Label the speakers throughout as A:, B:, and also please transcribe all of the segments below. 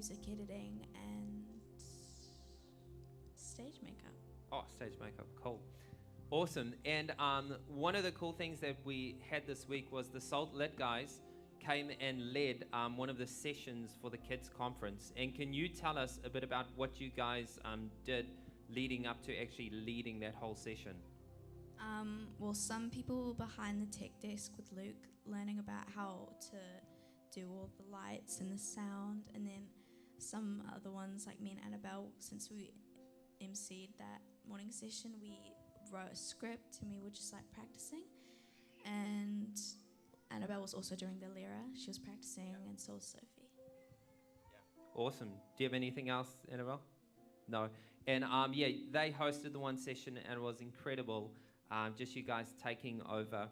A: music editing, and stage makeup.
B: Oh, stage makeup, cool. Awesome. And one of the cool things that we had this week was the Salt Lit guys came and led one of the sessions for the kids conference. And can you tell us a bit about what you guys did leading up to actually leading that whole session?
A: Well, some people were behind the tech desk with Luke, learning about how to do all the lights and the sound, and then some other ones like me and Annabelle, since we emceed that morning session, we wrote a script and we were just like practicing. And Annabelle was also doing the lyra, she was practicing, and so was Sophie.
B: Awesome. Do you have anything else, Annabelle? No. And yeah, they hosted the one session and it was incredible. Just you guys taking over.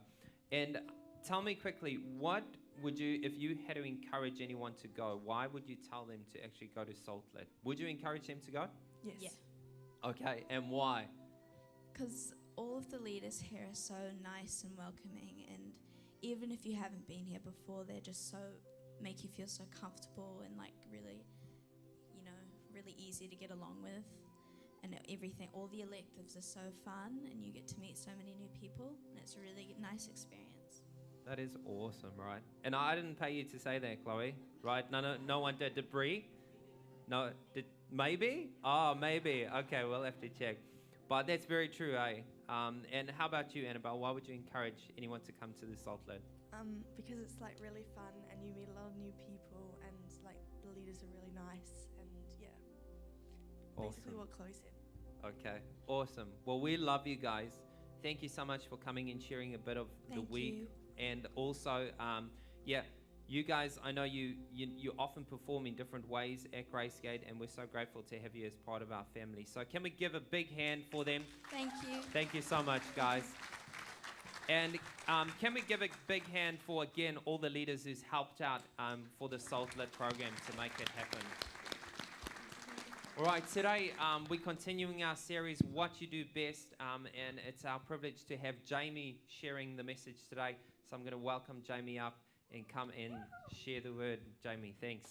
B: And tell me quickly, what would you, if you had to encourage anyone to go, why would you tell them to actually go to Salt Lit? Would you encourage them to go?
C: Yes.
A: Yeah.
B: Okay, and why?
A: Because all of the leaders here are so nice and welcoming, and even if you haven't been here before, they're just so, make you feel so comfortable and like really, you know, really easy to get along with. And everything, all the electives are so fun, and you get to meet so many new people, and it's a really nice experience.
B: That is awesome, right? And I didn't pay you to say that, Chloe, right? No one did. Did Bree? No, did maybe? Oh, maybe. Okay, we'll have to check. But that's very true, eh? And how about you, Annabelle? Why would you encourage anyone to come to the Salt Lit?
C: Because it's like really fun, and you meet a lot of new people, and like the leaders are really nice, and yeah. Basically
B: Awesome.
C: what Chloe said.
B: Okay, awesome. Well, we love you guys. Thank you so much for coming and sharing a bit of the
A: Thank
B: week.
A: you.
B: And also, yeah, you guys, I know you often perform in different ways at Gracegate, and we're so grateful to have you as part of our family. So can we give a big hand for them?
A: Thank you.
B: Thank you so much, guys. And can we give a big hand for, again, all the leaders who's helped out for the Salt Lit program to make it happen. All right, today we're continuing our series, What You Do Best, and it's our privilege to have Jamie sharing the message today. So I'm going to welcome Jamie up and come and share the word. Jamie, thanks.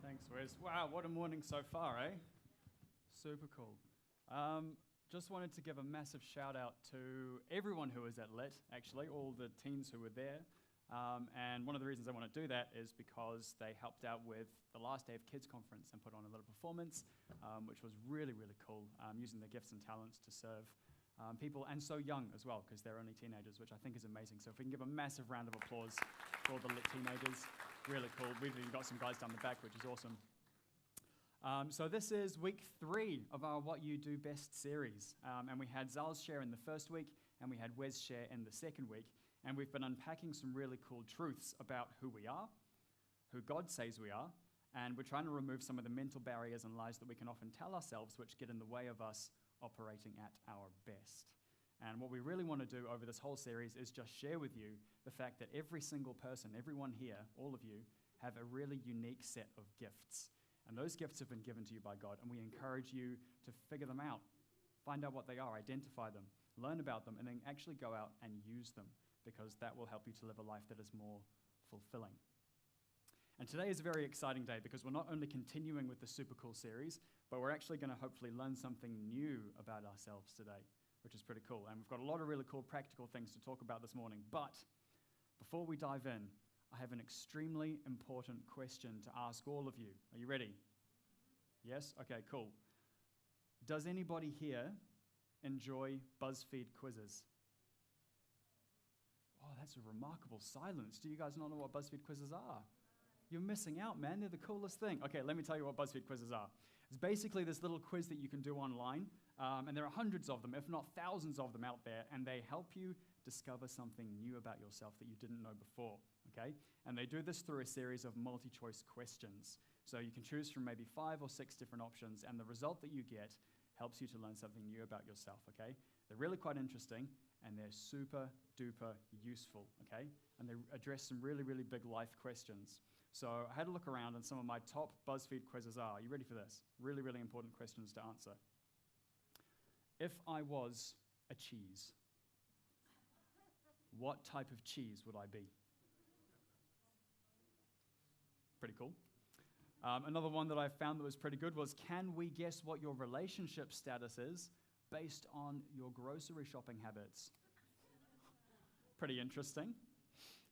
D: Thanks, Wes. Wow, what a morning so far, eh? Super cool. Just wanted to give a massive shout out to everyone who was at Lit, actually, all the teens who were there. And one of the reasons I want to do that is because they helped out with the last day of Kids Conference and put on a little performance, which was really, really cool, using their gifts and talents to serve people, and so young as well, because they're only teenagers, which I think is amazing. So if we can give a massive round of applause for all the Lit teenagers, really cool. We've even got some guys down the back, which is awesome. So this is week 3 of our What You Do Best series. And we had Zal's share in the first week, and we had Wes share in the second week. And we've been unpacking some really cool truths about who we are, who God says we are, and we're trying to remove some of the mental barriers and lies that we can often tell ourselves which get in the way of us operating at our best. And what we really want to do over this whole series is just share with you the fact that every single person, everyone here, all of you, have a really unique set of gifts. And those gifts have been given to you by God, and we encourage you to figure them out, find out what they are, identify them, learn about them, and then actually go out and use them, because that will help you to live a life that is more fulfilling. And today is a very exciting day because we're not only continuing with the super cool series, but we're actually going to hopefully learn something new about ourselves today, which is pretty cool. And we've got a lot of really cool practical things to talk about this morning. But before we dive in, I have an extremely important question to ask all of you. Are you ready? Yes? Okay, cool. Does anybody here enjoy BuzzFeed quizzes? Oh, that's a remarkable silence. Do you guys not know what BuzzFeed quizzes are? You're missing out, man. They're the coolest thing. Okay, let me tell you what BuzzFeed quizzes are. It's basically this little quiz that you can do online, and there are hundreds of them, if not thousands of them out there, and they help you discover something new about yourself that you didn't know before, okay? And they do this through a series of multi-choice questions. So you can choose from maybe 5 or 6 different options, and the result that you get helps you to learn something new about yourself, okay? They're really quite interesting, and they're super duper useful, okay? And they address some really, really big life questions. So I had a look around, and some of my top BuzzFeed quizzes are, you ready for this? Really, really important questions to answer. If I was a cheese, what type of cheese would I be? Pretty cool. Another one that I found that was pretty good was, can we guess what your relationship status is based on your grocery shopping habits? Pretty interesting.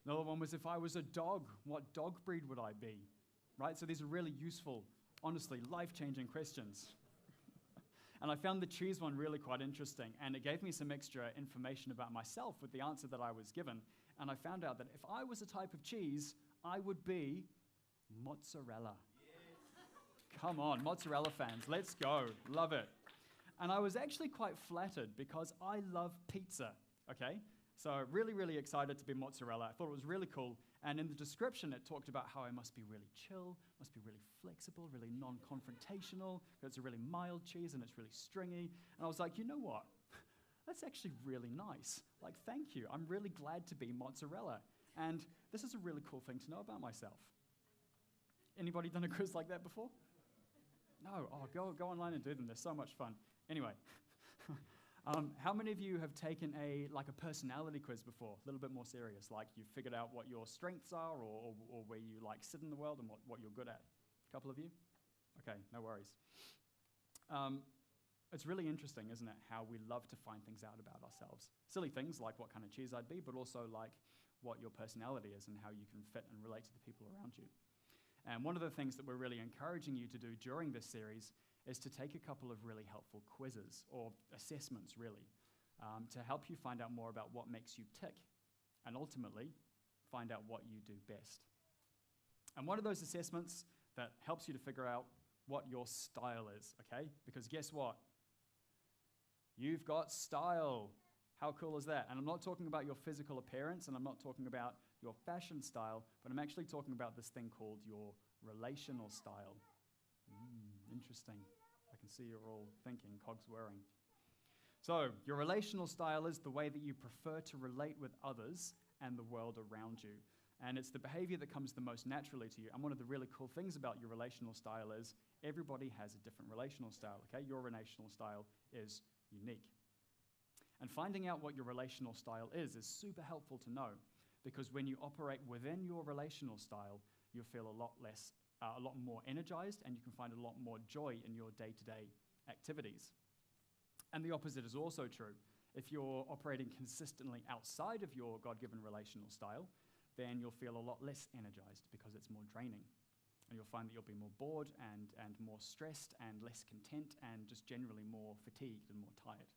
D: Another one was, if I was a dog, what dog breed would I be? Right? So these are really useful, honestly, life-changing questions. And I found the cheese one really quite interesting, and it gave me some extra information about myself with the answer that I was given. And I found out that if I was a type of cheese, I would be mozzarella. Yes. Come on, mozzarella fans, let's go. Love it. And I was actually quite flattered because I love pizza, okay? So really, really excited to be mozzarella. I thought it was really cool. And in the description, it talked about how I must be really chill, must be really flexible, really non-confrontational, because it's a really mild cheese and it's really stringy. And I was like, you know what? That's actually really nice. Like, thank you. I'm really glad to be mozzarella. And this is a really cool thing to know about myself. Anybody done a quiz like that before? No? Oh, go online and do them. They're so much fun. Anyway. How many of you have taken a personality quiz before? A little bit more serious, like you've figured out what your strengths are or where you sit in the world and what you're good at? A couple of you? Okay, no worries. It's really interesting, isn't it, how we love to find things out about ourselves. Silly things like what kind of cheese I'd be, but also like what your personality is and how you can fit and relate to the people around you. And one of the things that we're really encouraging you to do during this series is to take a couple of really helpful quizzes, or assessments really, to help you find out more about what makes you tick, and ultimately find out what you do best. And one of those assessments that helps you to figure out what your style is, okay? Because guess what? You've got style. How cool is that? And I'm not talking about your physical appearance, and I'm not talking about your fashion style, but I'm actually talking about this thing called your relational style. Interesting. I can see you're all thinking, cogs whirring. So, your relational style is the way that you prefer to relate with others and the world around you. And it's the behavior that comes the most naturally to you. And one of the really cool things about your relational style is everybody has a different relational style, okay? Your relational style is unique. And finding out what your relational style is super helpful to know, because when you operate within your relational style, you'll feel a lot more energized, and you can find a lot more joy in your day-to-day activities. And the opposite is also true. If you're operating consistently outside of your God-given relational style, then you'll feel a lot less energized because it's more draining. And you'll find that you'll be more bored and more stressed and less content and just generally more fatigued and more tired.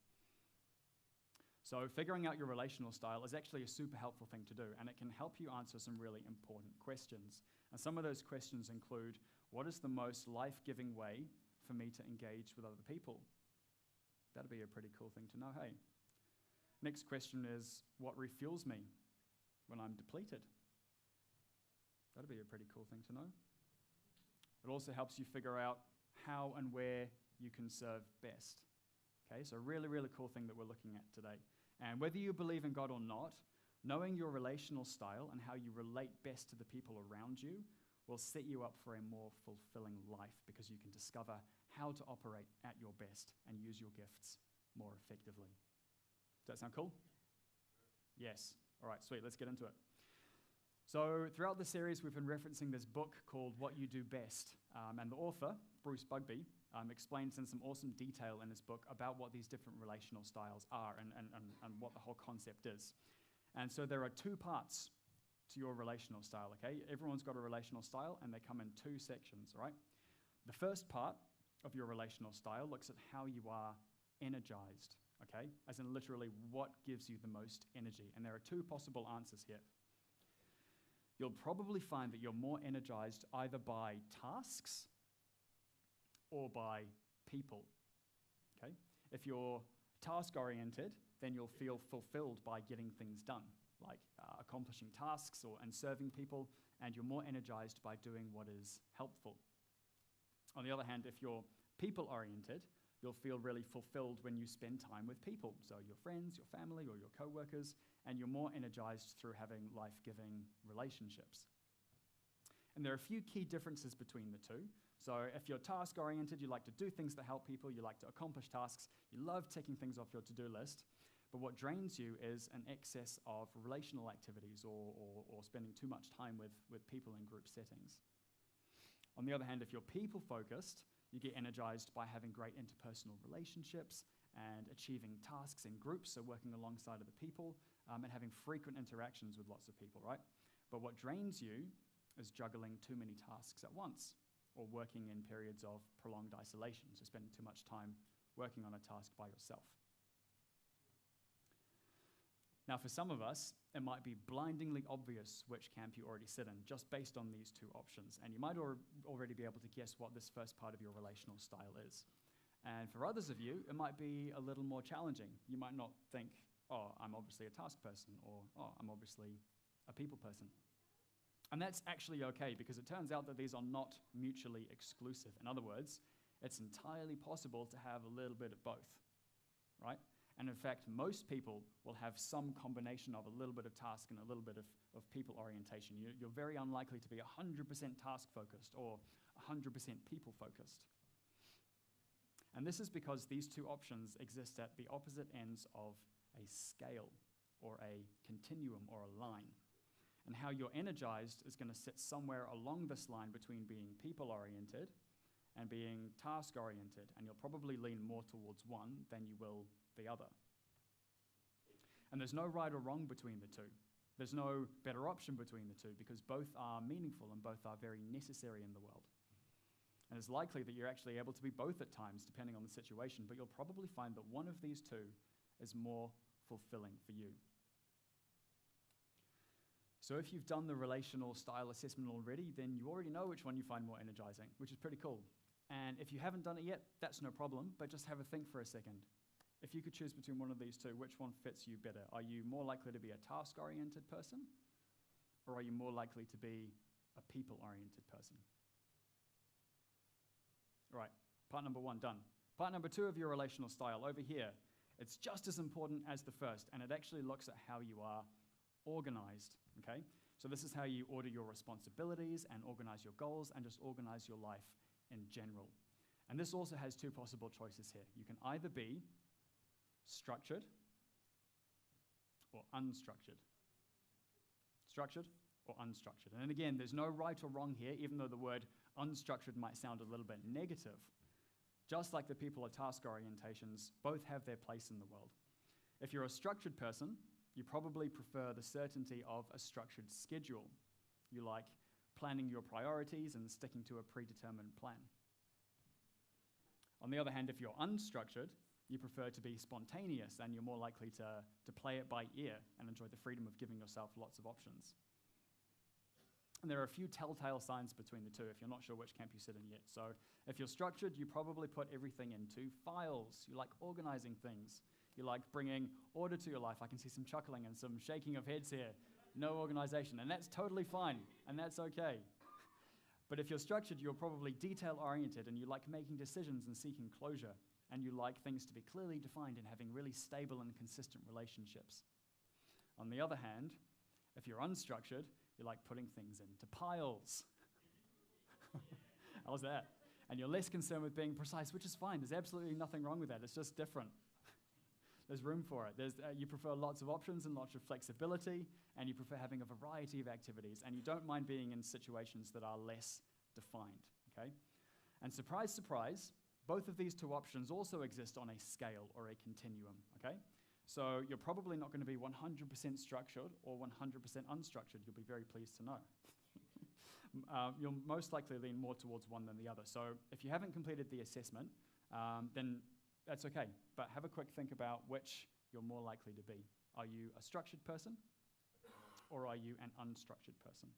D: So figuring out your relational style is actually a super helpful thing to do, and it can help you answer some really important questions. And some of those questions include, what is the most life-giving way for me to engage with other people? That'd be a pretty cool thing to know, hey? Next question is, what refuels me when I'm depleted? That'd be a pretty cool thing to know. It also helps you figure out how and where you can serve best. Okay, so really, really cool thing that we're looking at today. And whether you believe in God or not, knowing your relational style and how you relate best to the people around you will set you up for a more fulfilling life, because you can discover how to operate at your best and use your gifts more effectively. Does that sound cool? Yes. All right, sweet. Let's get into it. So throughout the series, we've been referencing this book called What You Do Best. And the author, Bruce Bugbee, explains in some awesome detail in his book about what these different relational styles are and what the whole concept is. And so there are two parts to your relational style, okay? Everyone's got a relational style, and they come in two sections, all right? The first part of your relational style looks at how you are energized, okay? As in literally what gives you the most energy. And there are two possible answers here. You'll probably find that you're more energized either by tasks or by people, okay? If you're task-oriented, then you'll feel fulfilled by getting things done, like accomplishing tasks and serving people, and you're more energized by doing what is helpful. On the other hand, if you're people-oriented, you'll feel really fulfilled when you spend time with people, so your friends, your family, or your co-workers, and you're more energized through having life-giving relationships. And there are a few key differences between the two. So if you're task-oriented, you like to do things that help people, you like to accomplish tasks, you love ticking things off your to-do list. But what drains you is an excess of relational activities or spending too much time with people in group settings. On the other hand, if you're people-focused, you get energized by having great interpersonal relationships and achieving tasks in groups, so working alongside other people, and having frequent interactions with lots of people, right? But what drains you is juggling too many tasks at once, or working in periods of prolonged isolation, so spending too much time working on a task by yourself. Now, for some of us, it might be blindingly obvious which camp you already sit in, just based on these two options, and you might already be able to guess what this first part of your relational style is. And for others of you, it might be a little more challenging. You might not think, oh, I'm obviously a task person, or oh, I'm obviously a people person. And that's actually okay, because it turns out that these are not mutually exclusive. In other words, it's entirely possible to have a little bit of both, right? And in fact, most people will have some combination of a little bit of task and a little bit of people orientation. You're very unlikely to be 100% task-focused or 100% people-focused. And this is because these two options exist at the opposite ends of a scale, or a continuum, or a line. And how you're energized is going to sit somewhere along this line between being people-oriented and being task-oriented, and you'll probably lean more towards one than you will the other. And there's no right or wrong between the two. There's no better option between the two, because both are meaningful and both are very necessary in the world. And it's likely that you're actually able to be both at times, depending on the situation, but you'll probably find that one of these two is more fulfilling for you. So if you've done the relational style assessment already, then you already know which one you find more energizing, which is pretty cool. And if you haven't done it yet, that's no problem, but just have a think for a second. If you could choose between one of these two, which one fits you better? Are you more likely to be a task-oriented person, or are you more likely to be a people-oriented person? Right, part number one done. Part number two of your relational style, over here. It's just as important as the first, and it actually looks at how you are organized, okay? So this is how you order your responsibilities and organize your goals and just organize your life in general. And this also has two possible choices here. You can either be structured or unstructured. Structured or unstructured. And again, there's no right or wrong here, even though the word unstructured might sound a little bit negative. Just like the people or task orientations, both have their place in the world. If you're a structured person, you probably prefer the certainty of a structured schedule. You like planning your priorities and sticking to a predetermined plan. On the other hand, if you're unstructured, you prefer to be spontaneous, and you're more likely to play it by ear and enjoy the freedom of giving yourself lots of options. And there are a few telltale signs between the two if you're not sure which camp you sit in yet. So if you're structured, you probably put everything into files. You like organizing things. You like bringing order to your life. I can see some chuckling and some shaking of heads here. No organization, and that's totally fine, and that's okay. But if you're structured, you're probably detail-oriented, and you like making decisions and seeking closure, and you like things to be clearly defined and having really stable and consistent relationships. On the other hand, if you're unstructured, you like putting things into piles. How's that? And you're less concerned with being precise, which is fine. There's absolutely nothing wrong with that. It's just different. There's room for it. You prefer lots of options and lots of flexibility, and you prefer having a variety of activities, and you don't mind being in situations that are less defined, okay? And surprise, surprise, both of these two options also exist on a scale or a continuum, okay? So you're probably not going to be 100% structured or 100% unstructured. You'll be very pleased to know. You'll most likely lean more towards one than the other. So if you haven't completed the assessment, then that's okay. But have a quick think about which you're more likely to be. Are you a structured person, or are you an unstructured person?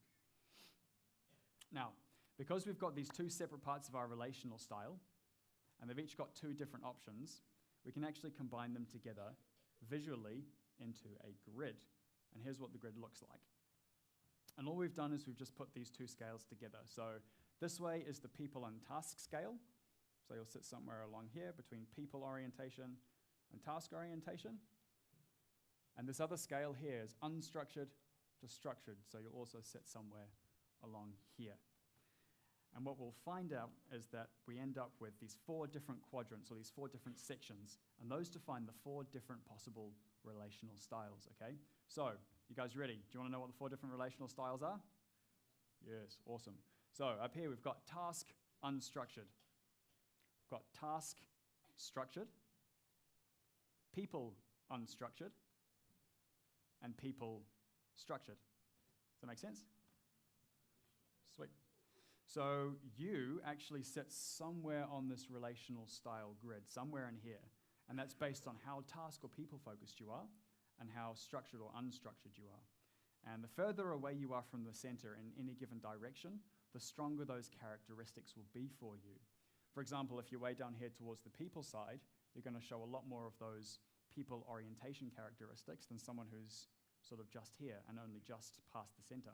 D: Now, because we've got these two separate parts of our relational style, and they've each got two different options, we can actually combine them together visually into a grid. And here's what the grid looks like. And all we've done is we've just put these two scales together. So this way is the people and task scale. So you'll sit somewhere along here between people orientation and task orientation. And this other scale here is unstructured to structured. So you'll also sit somewhere along here. And what we'll find out is that we end up with these four different quadrants, or these four different sections, and those define the four different possible relational styles, okay? So, you guys ready? Do you want to know what the 4 different relational styles are? Yes, awesome. So, up here we've got task unstructured. We've got task structured, people unstructured, and people structured. Does that make sense? Sweet. So you actually sit somewhere on this relational style grid, somewhere in here, and that's based on how task or people focused you are and how structured or unstructured you are. And the further away you are from the center in any given direction, the stronger those characteristics will be for you. For example, if you're way down here towards the people side, you're going to show a lot more of those people orientation characteristics than someone who's sort of just here and only just past the center.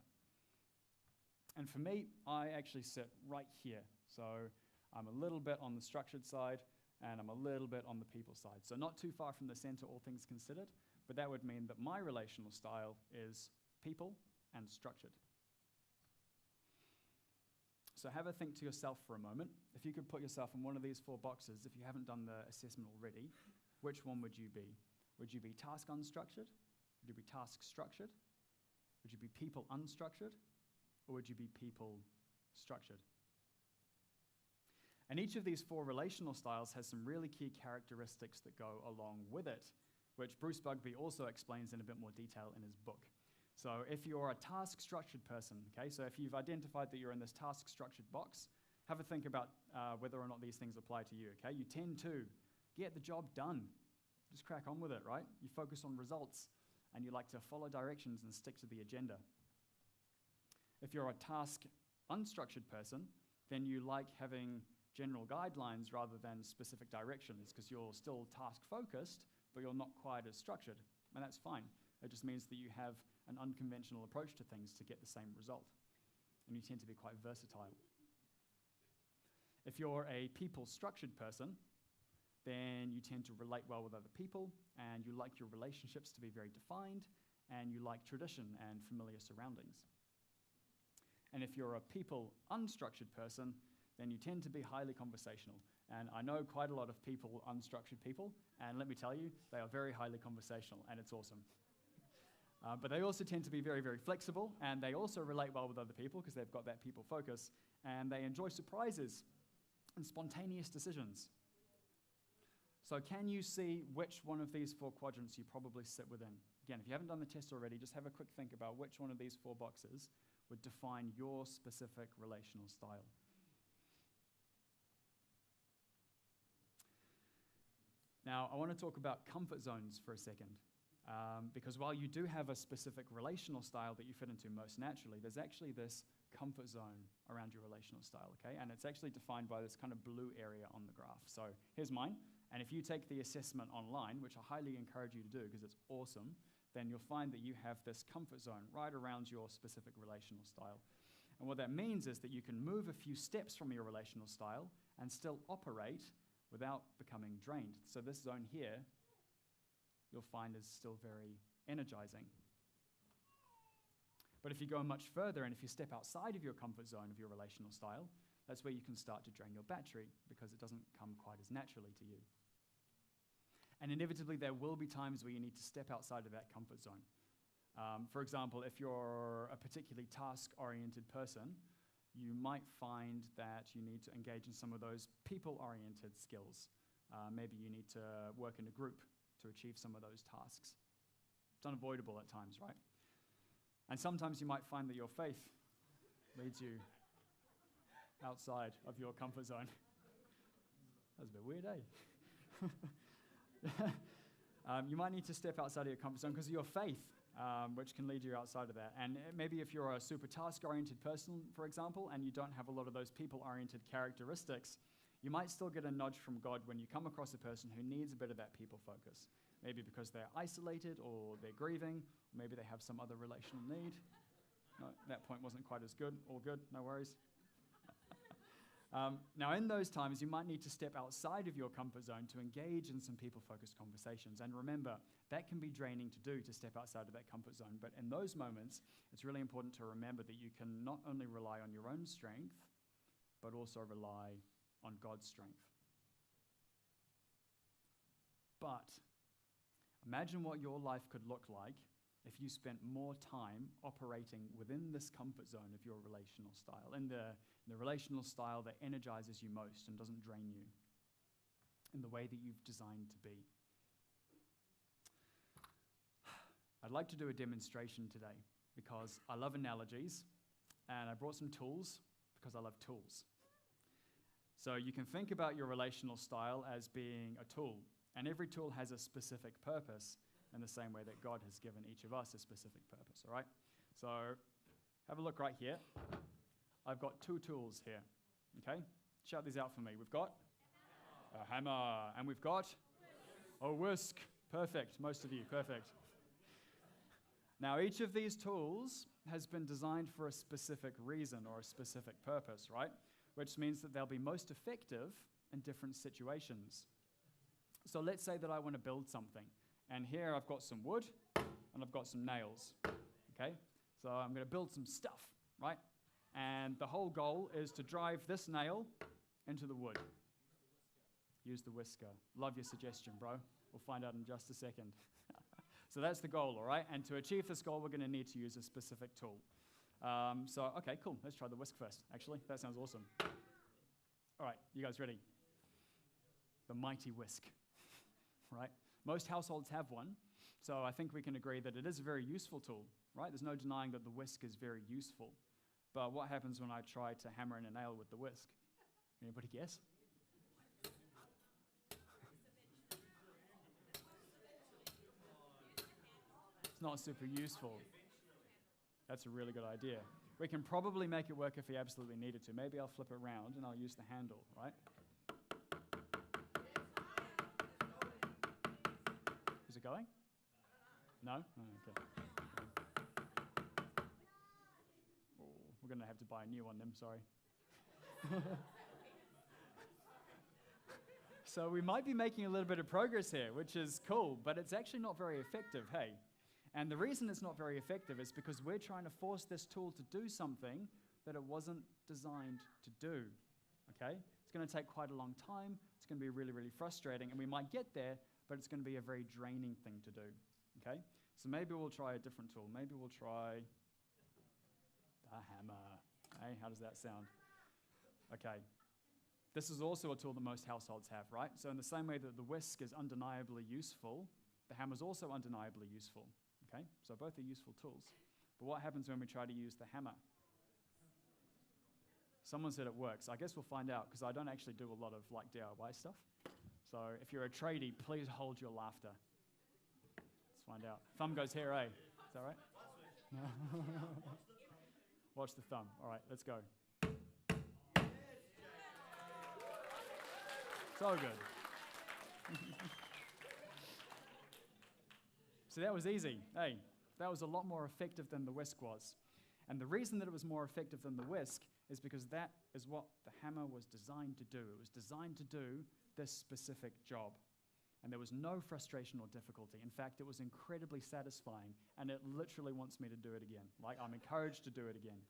D: And for me, I actually sit right here. So I'm a little bit on the structured side, and I'm a little bit on the people side. So not too far from the center, all things considered, but that would mean that my relational style is people and structured. So have a think to yourself for a moment. If you could put yourself in one of these 4 boxes, if you haven't done the assessment already, which one would you be? Would you be task unstructured? Would you be task structured? Would you be people unstructured? Or would you be people structured? And each of these 4 relational styles has some really key characteristics that go along with it, which Bruce Bugbee also explains in a bit more detail in his book. So if you're a task-structured person, okay, so if you've identified that you're in this task-structured box, have a think about whether or not these things apply to you, okay? You tend to get the job done. Just crack on with it, right? You focus on results, and you like to follow directions and stick to the agenda. If you're a task-unstructured person, then you like having general guidelines rather than specific directions because you're still task-focused, but you're not quite as structured, and that's fine. It just means that you have an unconventional approach to things to get the same result, and you tend to be quite versatile. If you're a people-structured person, then you tend to relate well with other people, and you like your relationships to be very defined, and you like tradition and familiar surroundings. And if you're a people-unstructured person, then you tend to be highly conversational. And I know quite a lot of people, unstructured people, and let me tell you, they are very highly conversational, and it's awesome. But they also tend to be very, very flexible, and they also relate well with other people because they've got that people focus, and they enjoy surprises and spontaneous decisions. So can you see which one of these 4 quadrants you probably sit within? Again, if you haven't done the test already, just have a quick think about which one of these 4 boxes would define your specific relational style. Now, I want to talk about comfort zones for a second, because while you do have a specific relational style that you fit into most naturally, there's actually this comfort zone around your relational style, okay? And it's actually defined by this kind of blue area on the graph. So here's mine, and if you take the assessment online, which I highly encourage you to do because it's awesome, then you'll find that you have this comfort zone right around your specific relational style. And what that means is that you can move a few steps from your relational style and still operate without becoming drained. So this zone here, you'll find is still very energizing. But if you go much further and if you step outside of your comfort zone of your relational style, that's where you can start to drain your battery because it doesn't come quite as naturally to you. And inevitably, there will be times where you need to step outside of that comfort zone. For example, if you're a particularly task-oriented person, you might find that you need to engage in some of those people-oriented skills. Maybe you need to work in a group to achieve some of those tasks. It's unavoidable at times, right? And sometimes you might find that your faith leads you outside of your comfort zone. That was a bit weird, eh? You might need to step outside of your comfort zone because of your faith, which can lead you outside of that. And maybe if you're a super task-oriented person, for example, and you don't have a lot of those people-oriented characteristics, you might still get a nudge from God when you come across a person who needs a bit of that people focus. Maybe because they're isolated or they're grieving, or maybe they have some other relational need. No, that point wasn't quite as good. All good, no worries. Now, in those times, you might need to step outside of your comfort zone to engage in some people-focused conversations. And remember, that can be draining to do, to step outside of that comfort zone. But in those moments, it's really important to remember that you can not only rely on your own strength, but also rely on God's strength. But Imagine what your life could look like if you spent more time operating within this comfort zone of your relational style, in the relational style that energizes you most and doesn't drain you, in the way that you've designed to be. I'd like to do a demonstration today because I love analogies, and I brought some tools because I love tools. So you can think about your relational style as being a tool, and every tool has a specific purpose in the same way that God has given each of us a specific purpose, all right? So have a look right here. I've got two tools here, okay? Shout these out for me. We've got a hammer, and we've got a whisk. Perfect, most of you, perfect. Now, each of these tools has been designed for a specific reason or a specific purpose, right? Which means that they'll be most effective in different situations. So let's say that I want to build something. And here I've got some wood and I've got some nails, okay? So I'm going to build some stuff, right? And the whole goal is to drive this nail into the wood. Use the whisker. Love your suggestion, bro. We'll find out in just a second. So that's the goal, all right? And to achieve this goal, we're going to need to use a specific tool. Okay, cool. Let's try the whisk first, actually. That sounds awesome. All right, you guys ready? The mighty whisk, right? Most households have one, so I think we can agree that it is a very useful tool, right? There's no denying that the whisk is very useful. But what happens when I try to hammer in a nail with the whisk? Anybody guess? It's not super useful. That's a really good idea. We can probably make it work if we absolutely needed to. Maybe I'll flip it around and I'll use the handle, right? Is it going? No? Oh, okay. Oh, we're going to have to buy a new one then, sorry. So we might be making a little bit of progress here, which is cool, but it's actually not very effective, hey? And the reason it's not very effective is because we're trying to force this tool to do something that it wasn't designed to do, okay? It's going to take quite a long time. It's going to be really, really frustrating, and we might get there, but it's going to be a very draining thing to do, okay? So maybe we'll try a different tool. Maybe we'll try the hammer. Hey, how does that sound? Okay. This is also a tool that most households have, right? So in the same way that the whisk is undeniably useful, the hammer is also undeniably useful, okay? So both are useful tools. But what happens when we try to use the hammer? Someone said it works. I guess we'll find out, because I don't actually do a lot of like DIY stuff. So if you're a tradie, please hold your laughter. Let's find out. Thumb goes here, eh? Is that right? Watch the thumb. All right, let's go. So good. So that was easy. Hey, that was a lot more effective than the whisk was. And the reason that it was more effective than the whisk is because that is what the hammer was designed to do. It was designed to do this specific job. And there was no frustration or difficulty. In fact, it was incredibly satisfying, and it literally wants me to do it again. Like, I'm encouraged to do it again.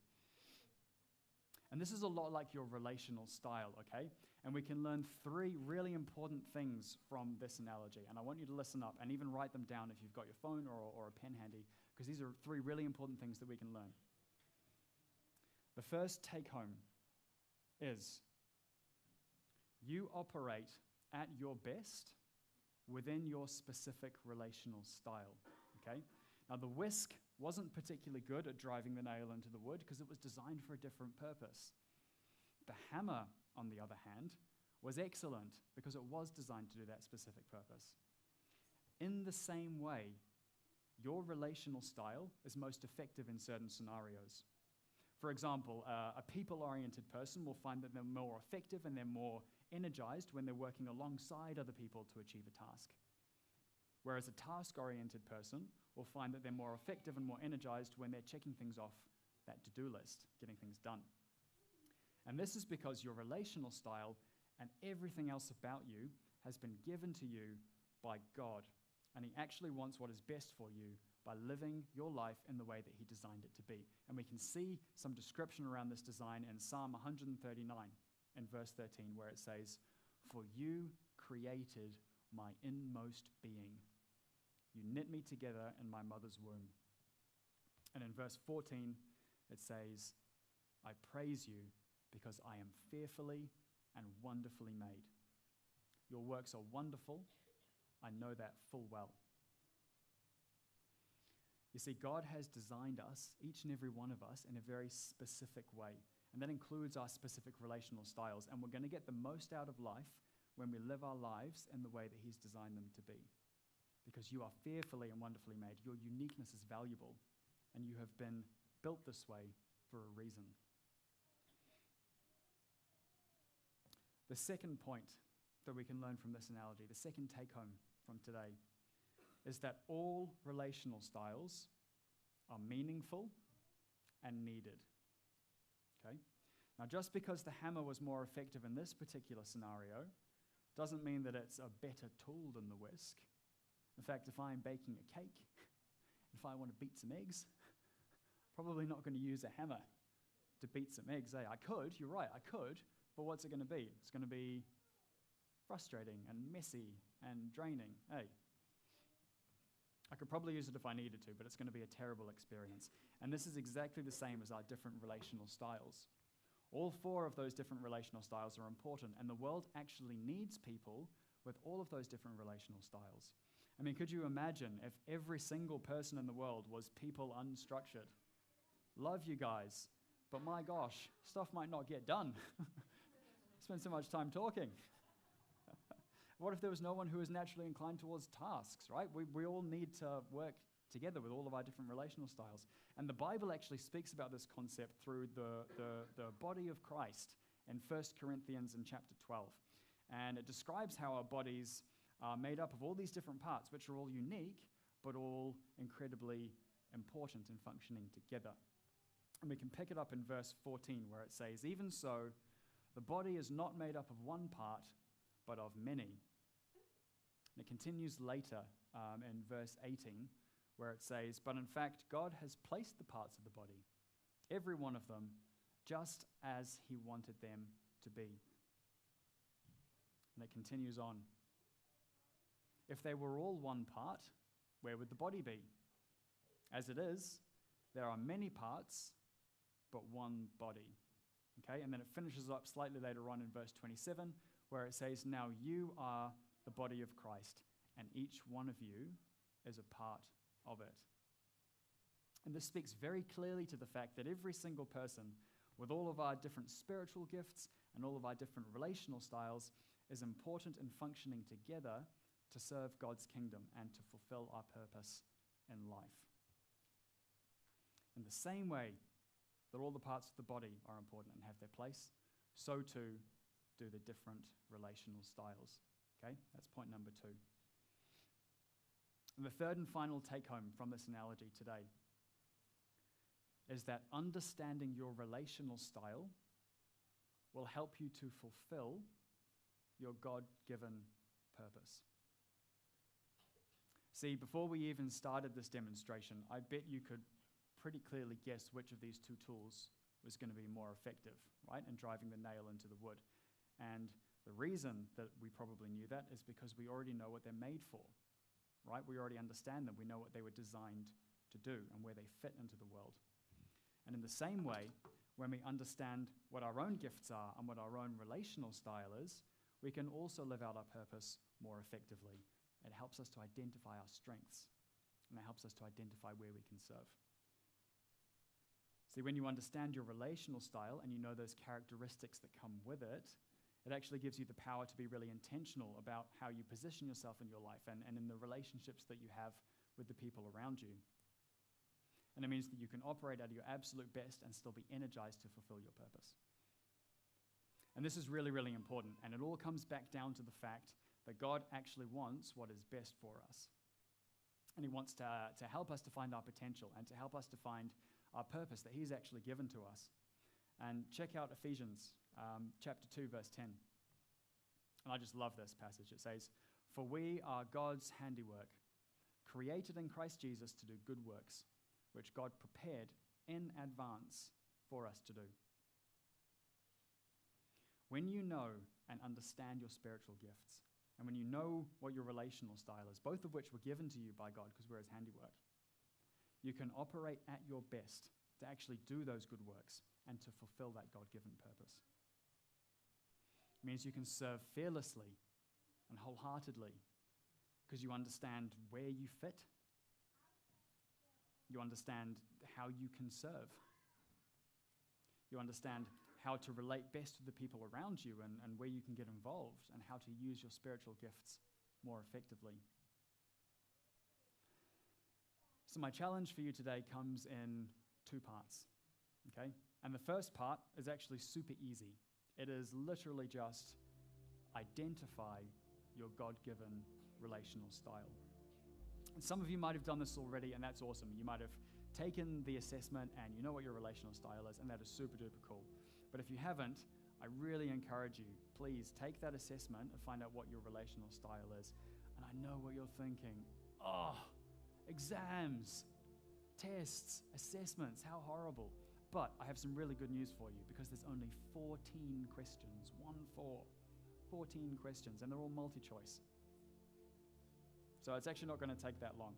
D: And this is a lot like your relational style, okay? And we can learn 3 really important things from this analogy. And I want you to listen up and even write them down if you've got your phone or a pen handy, because these are 3 really important things that we can learn. The first take-home is you operate at your best within your specific relational style, okay? Now, the whisk wasn't particularly good at driving the nail into the wood because it was designed for a different purpose. The hammer, on the other hand, was excellent because it was designed to do that specific purpose. In the same way, your relational style is most effective in certain scenarios. For example, a people-oriented person will find that they're more effective and they're more energized when they're working alongside other people to achieve a task. Whereas a task-oriented person will find that they're more effective and more energized when they're checking things off that to-do list, getting things done. And this is because your relational style and everything else about you has been given to you by God. And He actually wants what is best for you by living your life in the way that He designed it to be. And we can see some description around this design in Psalm 139 in verse 13, where it says, "For you created my inmost being. You knit me together in my mother's womb. And in verse 14, it says, I praise you because I am fearfully and wonderfully made. Your works are wonderful. I know that full well. You see, God has designed us, each and every one of us, in a very specific way. And that includes our specific relational styles. And we're going to get the most out of life when we live our lives in the way that He's designed them to be. Because you are fearfully and wonderfully made. Your uniqueness is valuable. And you have been built this way for a reason. The second point that we can learn from this analogy, the second take home from today, is that all relational styles are meaningful and needed. Okay? Now, just because the hammer was more effective in this particular scenario doesn't mean that it's a better tool than the whisk. In fact, if I'm baking a cake, if I want to beat some eggs, probably not going to use a hammer to beat some eggs. I could, you're right, I could, but what's it going to be? It's going to be frustrating and messy and draining. I could probably use it if I needed to, but it's going to be a terrible experience. And this is exactly the same as our different relational styles. All four of those different relational styles are important, and the world actually needs people with all of those different relational styles. I mean, could you imagine if every single person in the world was people unstructured? Love you guys, but my gosh, stuff might not get done. Spend so much time talking. What if there was no one who is naturally inclined towards tasks, right? We all need to work together with all of our different relational styles. And the Bible actually speaks about this concept through the body of Christ in 1 Corinthians in chapter 12. And it describes how our bodies are made up of all these different parts, which are all unique, but all incredibly important in functioning together. And we can pick it up in verse 14, where it says, even so, the body is not made up of one part, but of many. And it continues later in verse 18, where it says, but in fact, God has placed the parts of the body, every one of them, just as He wanted them to be. And it continues on. If they were all one part, where would the body be? As it is, there are many parts, but one body. Okay, and then it finishes up slightly later on in verse 27, where it says, now you are the body of Christ, and each one of you is a part of it. And this speaks very clearly to the fact that every single person, with all of our different spiritual gifts and all of our different relational styles, is important in functioning together to serve God's kingdom and to fulfill our purpose in life. In the same way that all the parts of the body are important and have their place, so too do the different relational styles. Okay, that's point number 2. And the third and final take home from this analogy today is that understanding your relational style will help you to fulfill your God-given purpose. See, before we even started this demonstration, I bet you could pretty clearly guess which of these two tools was going to be more effective, right, in driving the nail into the wood. And the reason that we probably knew that is because we already know what they're made for, right? We already understand them. We know what they were designed to do and where they fit into the world. And in the same way, when we understand what our own gifts are and what our own relational style is, we can also live out our purpose more effectively. It helps us to identify our strengths, and it helps us to identify where we can serve. See, when you understand your relational style and you know those characteristics that come with it, it actually gives you the power to be really intentional about how you position yourself in your life and in the relationships that you have with the people around you. And it means that you can operate at your absolute best and still be energized to fulfill your purpose. And this is really, really important. And it all comes back down to the fact that God actually wants what is best for us. And He wants to help us to find our potential and to help us to find our purpose that He's actually given to us. And check out Ephesians chapter 2, verse 10. And I just love this passage. It says, for we are God's handiwork, created in Christ Jesus to do good works, which God prepared in advance for us to do. When you know and understand your spiritual gifts, and when you know what your relational style is, both of which were given to you by God because we're his handiwork, you can operate at your best to actually do those good works and to fulfill that God-given purpose. It means you can serve fearlessly and wholeheartedly because you understand where you fit. You understand how you can serve. You understand how to relate best to the people around you and where you can get involved and how to use your spiritual gifts more effectively. So my challenge for you today comes in 2 parts, okay? And the first part is actually super easy. It is literally just identify your God-given relational style. And some of you might have done this already, and that's awesome. You might have taken the assessment and you know what your relational style is, and that is super duper cool. But if you haven't, I really encourage you, please take that assessment and find out what your relational style is. And I know what you're thinking. Oh, exams, tests, assessments, how horrible. But I have some really good news for you because there's only 14 questions, 14 questions, and they're all multi-choice. So it's actually not going to take that long.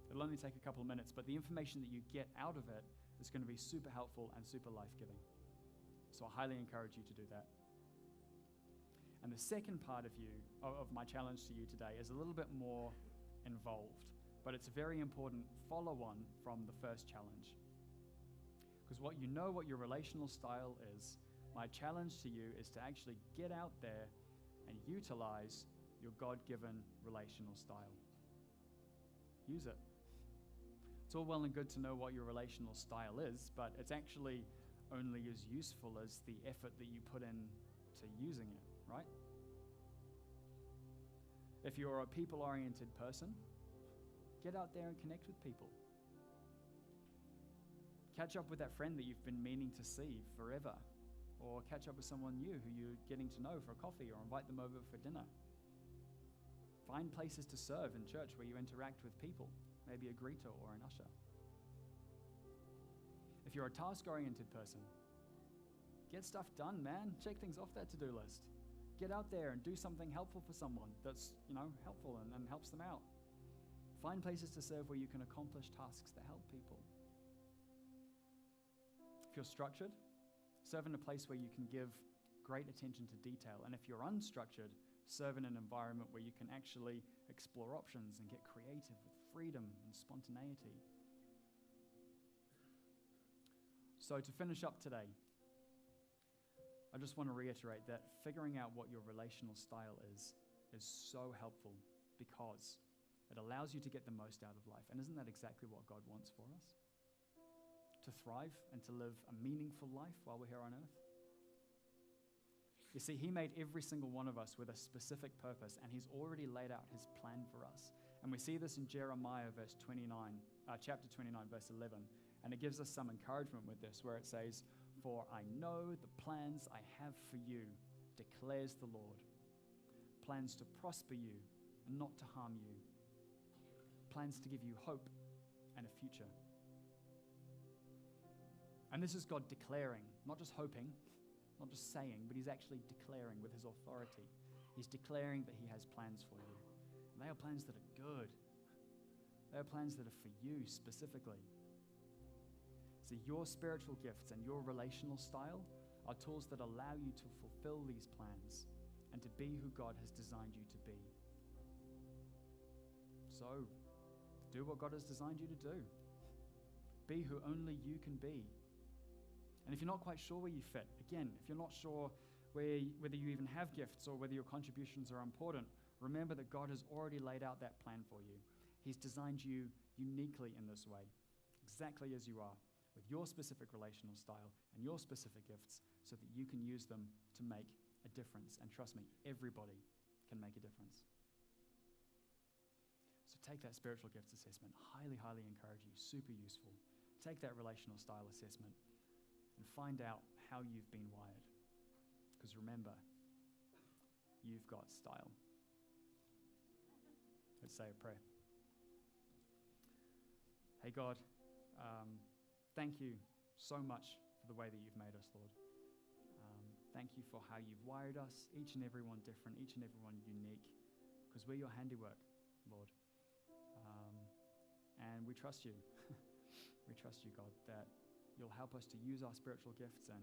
D: It'll only take a couple of minutes, but the information that you get out of it is going to be super helpful and super life-giving. So I highly encourage you to do that. And the second part of my challenge to you today is a little bit more involved, but it's a very important follow-on from the first challenge. Because what your relational style is, my challenge to you is to actually get out there and utilize your God-given relational style. Use it. It's all well and good to know what your relational style is, but it's actually only as useful as the effort that you put in to using it, right? If you're a people-oriented person, get out there and connect with people. Catch up with that friend that you've been meaning to see forever, or catch up with someone new who you're getting to know for a coffee, or invite them over for dinner. Find places to serve in church where you interact with people, maybe a greeter or an usher. If you're a task-oriented person, get stuff done, man. Check things off that to-do list. Get out there and do something helpful for someone that's, helpful and helps them out. Find places to serve where you can accomplish tasks that help people. If you're structured, serve in a place where you can give great attention to detail. And if you're unstructured, serve in an environment where you can actually explore options and get creative with freedom and spontaneity. So to finish up today, I just want to reiterate that figuring out what your relational style is so helpful because it allows you to get the most out of life. And isn't that exactly what God wants for us? To thrive and to live a meaningful life while we're here on earth? You see, he made every single one of us with a specific purpose, and he's already laid out his plan for us. And we see this in Jeremiah chapter 29, verse 11. And it gives us some encouragement with this, where it says, "For I know the plans I have for you, declares the Lord. Plans to prosper you and not to harm you. Plans to give you hope and a future." And this is God declaring, not just hoping, not just saying, but he's actually declaring with his authority. He's declaring that he has plans for you. And they are plans that are good. They are plans that are for you specifically. So your spiritual gifts and your relational style are tools that allow you to fulfill these plans and to be who God has designed you to be. So, do what God has designed you to do. Be who only you can be. And if you're not quite sure where you fit, again, if you're not sure whether you even have gifts or whether your contributions are important, remember that God has already laid out that plan for you. He's designed you uniquely in this way, exactly as you are, with your specific relational style and your specific gifts, so that you can use them to make a difference. And trust me, everybody can make a difference. So take that spiritual gifts assessment. Highly, highly encourage you. Super useful. Take that relational style assessment and find out how you've been wired. Because remember, you've got style. Let's say a prayer. Hey God, thank you so much for the way that you've made us, Lord. Thank you for how you've wired us, each and every one different, each and every one unique. because we're your handiwork, Lord. And we trust you. We trust you, God, that you'll help us to use our spiritual gifts and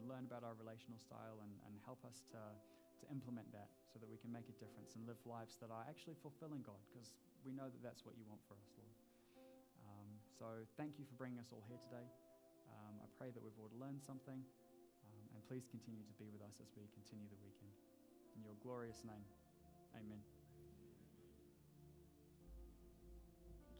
D: learn about our relational style and help us to implement that so that we can make a difference and live lives that are actually fulfilling, God, because we know that that's what you want for us, Lord. So thank you for bringing us all here today. I pray that we've all learned something, and please continue to be with us as we continue the weekend. In your glorious name, amen.